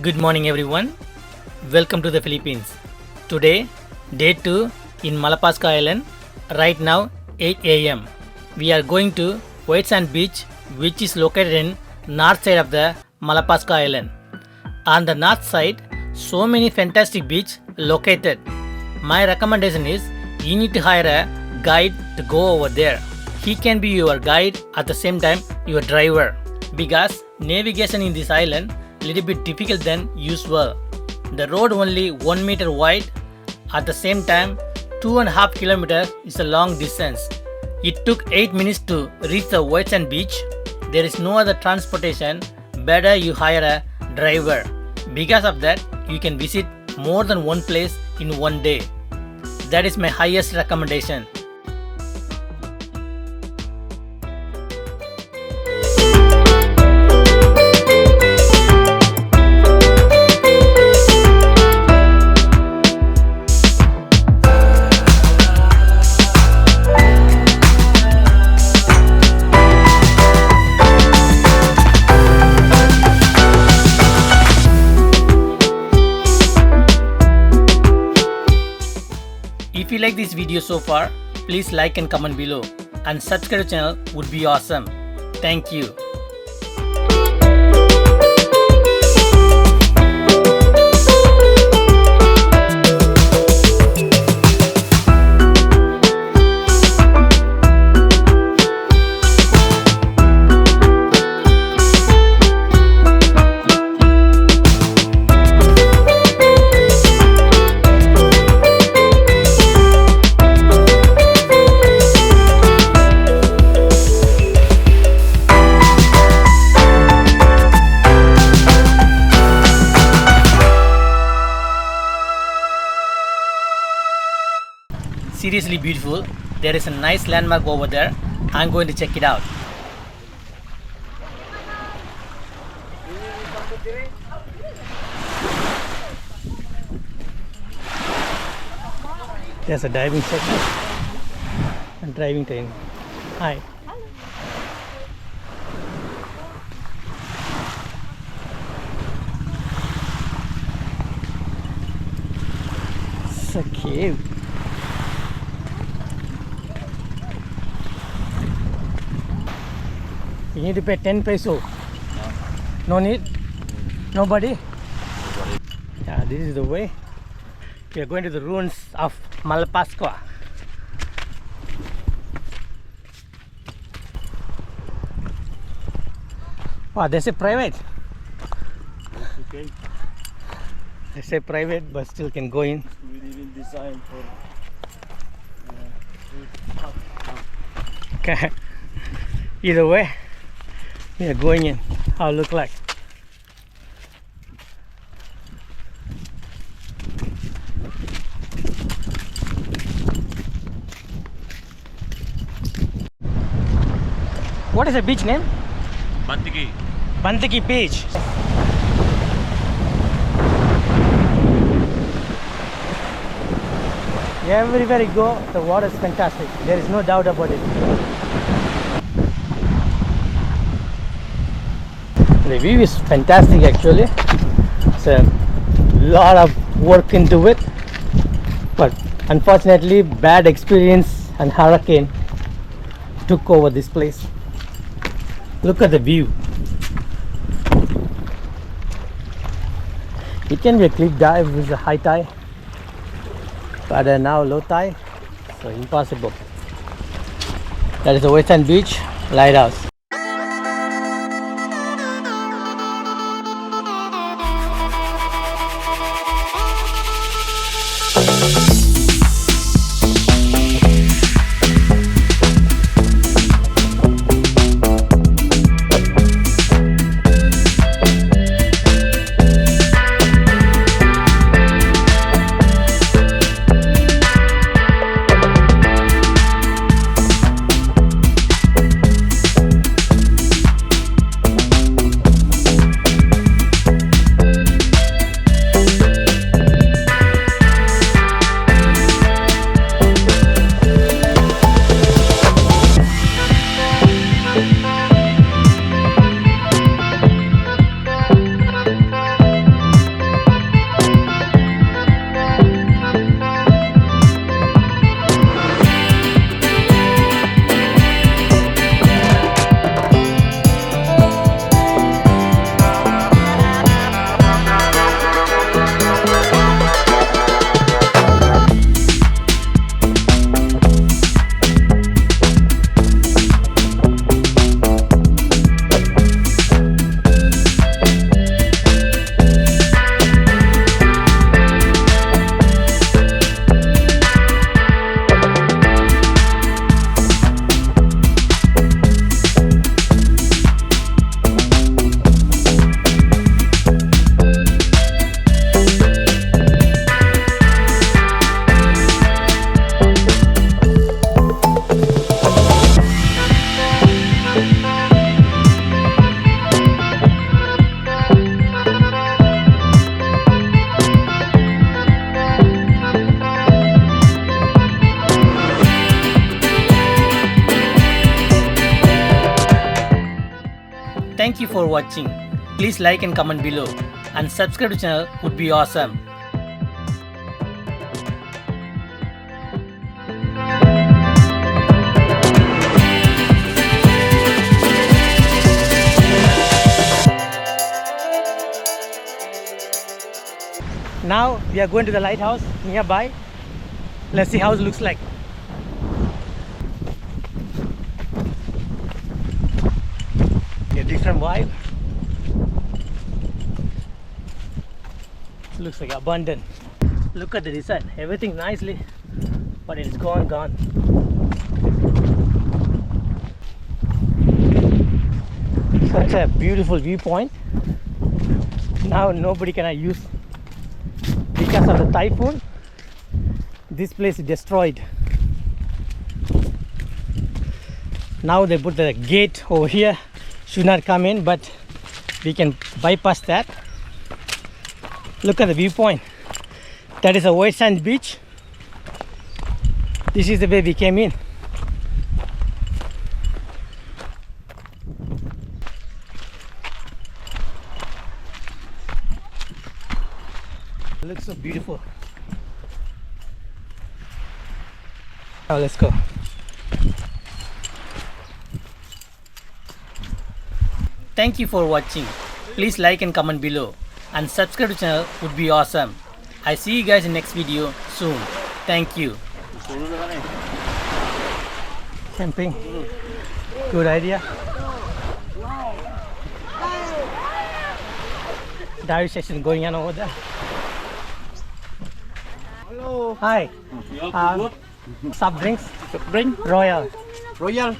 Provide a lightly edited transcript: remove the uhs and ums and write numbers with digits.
Good morning everyone. Welcome to the Philippines. Today, day 2 in Malapascua Island. Right now 8 am. We are going to White Sand Beach, which is located in north side of the Malapascua Island. On the north side, so many fantastic beach located. My recommendation is you need to hire a guide to go over there. He can be your guide at the same time your driver, because navigation in this island little bit difficult than usual. The road only 1 meter wide. At the same time, 2.5 kilometers is a long distance. It took 8 minutes to reach the White Sand Beach. There is no other transportation. Better you hire a driver. Because of that, you can visit more than one place in one day. That is my highest recommendation. If you like this video so far, please like and comment below, and subscribe to the channel would be awesome. Thank you. Seriously beautiful. There is a nice landmark over there. I'm going to check it out. There's a diving section and driving training. Hi. So cute. You need to pay 10 peso. No need? Nobody? Yeah, this is the way. We are going to the ruins of Malapascua. Wow, they say private. Okay. They say private, but still can go in. We didn't design for. Okay. Either way, we are going in. How it look like? What is the beach name? Bantigi. Bantigi Beach. Everywhere you go, the water is fantastic. There is no doubt about it. The view is fantastic actually. It's a lot of work into it, but unfortunately bad experience and hurricane took over this place. Look at the view. It can be a cliff dive with a high tide, but now low tide, so impossible. That is the White Sand Beach Lighthouse. Thank you for watching. Please like and comment below and subscribe to the channel would be awesome. Now we are going to the lighthouse nearby. Let's see how it looks like. A different vibe. It looks like abundant. Look at the design. Everything nicely, but it's gone. Such a beautiful viewpoint. Now nobody can use because of the typhoon. This place is destroyed. Now they put the gate over here. Should not come in, but we can bypass that. Look at the viewpoint. That is a white sand beach. This is the way we came in. It looks so beautiful. Now let's go. Thank you for watching. Please like and comment below and subscribe to the channel would be awesome. I see you guys in next video soon. Thank you. Camping. Good idea. Dive session going on over there. Hello. Hi. You all good? Soft drinks. Bring Royal. Royal.